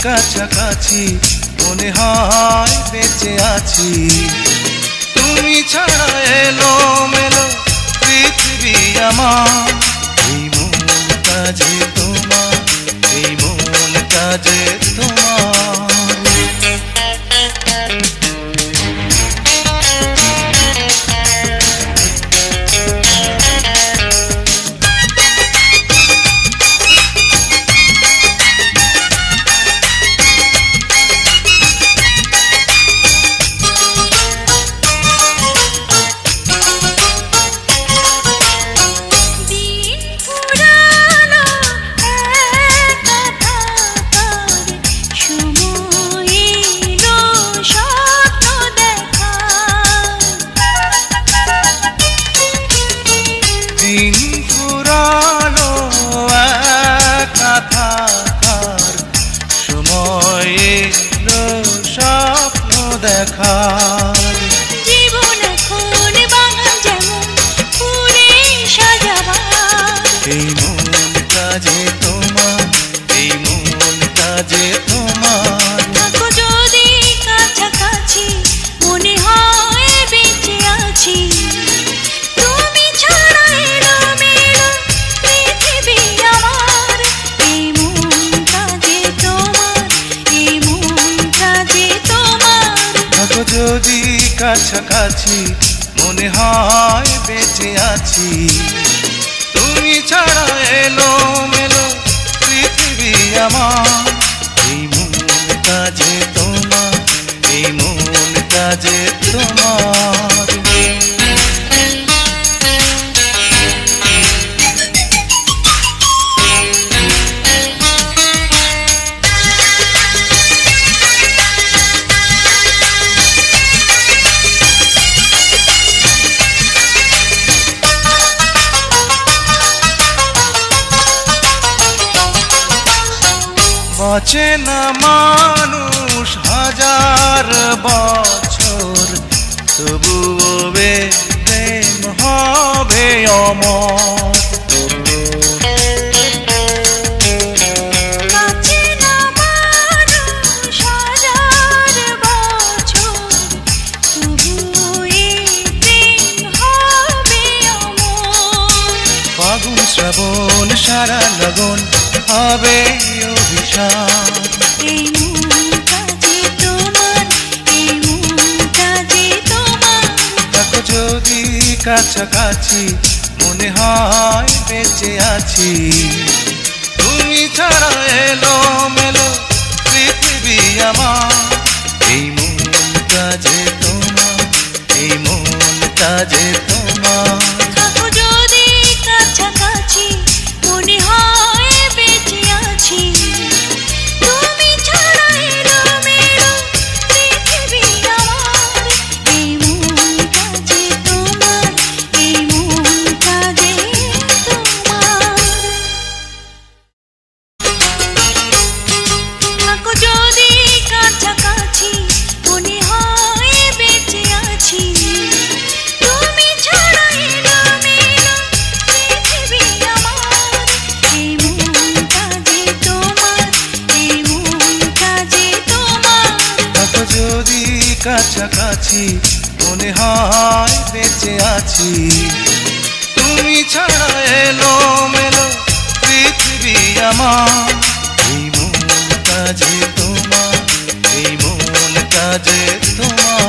কাছাকাছি মনে হয় বেঁচে আছি। তুমি ছাড়া এলো মেলো পৃথিবী আমার, এই মনটা যে তোমার, এই মনটা যে তোমার। দিন ফুরালো একা থাকার, সময় এলো স্বপ্ন দেখার। জীবন এখন বাগান যেমন ফুলে সাজাবার, এই মনটা যে তোমার, এই মনটা যে তোমার। থাকো যদি কাছাকাছি মনে হয় বেঁচে আছি। তুমি ছাড়া এলো মেলো পৃথিবী আমার, এই মনটা যে তোমার, এই মনটা যে তোমার। থাকো যদি কাছাকাছি মনে হয় বেঁচে আছি। তুমি ছাড়া এলো মেলো পৃথিবী আমার, এই মনটা যে তোমার, এই মনটা যে তোমার। বাঁচে না মানুষ হাজার বছর, তবুও প্রেম হবে অমর। বাঁচে না মানুষ হাজার বছর, তবুও এই প্রেম হবে অমর। ফাগুন শ্রাবণ সারা লগন হবে অভিশাপ। এই মনটা যে তোমার, এই মনটা যে তোমার। থাকো যদি কাছাকাছি মনে হয় বেঁচে আছি। তুমি ছাড়া এলো মেলো পৃথিবী আমার, এই মনটা যে তোমার, এই মনটা যে তোমার। থাকো যদি কাছাকাছি মনে হয় বেঁচে আছি। তুমি ছাড়া এলো মেলো পৃথিবী আমার, এই মনটা যে তোমার, এই মনটা যে তোমার। থাকো যদি কাছাকাছি মনে হয় বেঁচে আছি। তুমি ছাড়া এলো মেলো পৃথিবী আমার, এই মনটা যে তোমার, এই মনটা যে তোমার। থাকো যদি কাছাকাছি মনে হয় বেঁচে আছি। তুমি ছাড়া এলো মেলো পৃথিবী আমার, এই মনটা যে তোমার, এই মনটা যে তোমার।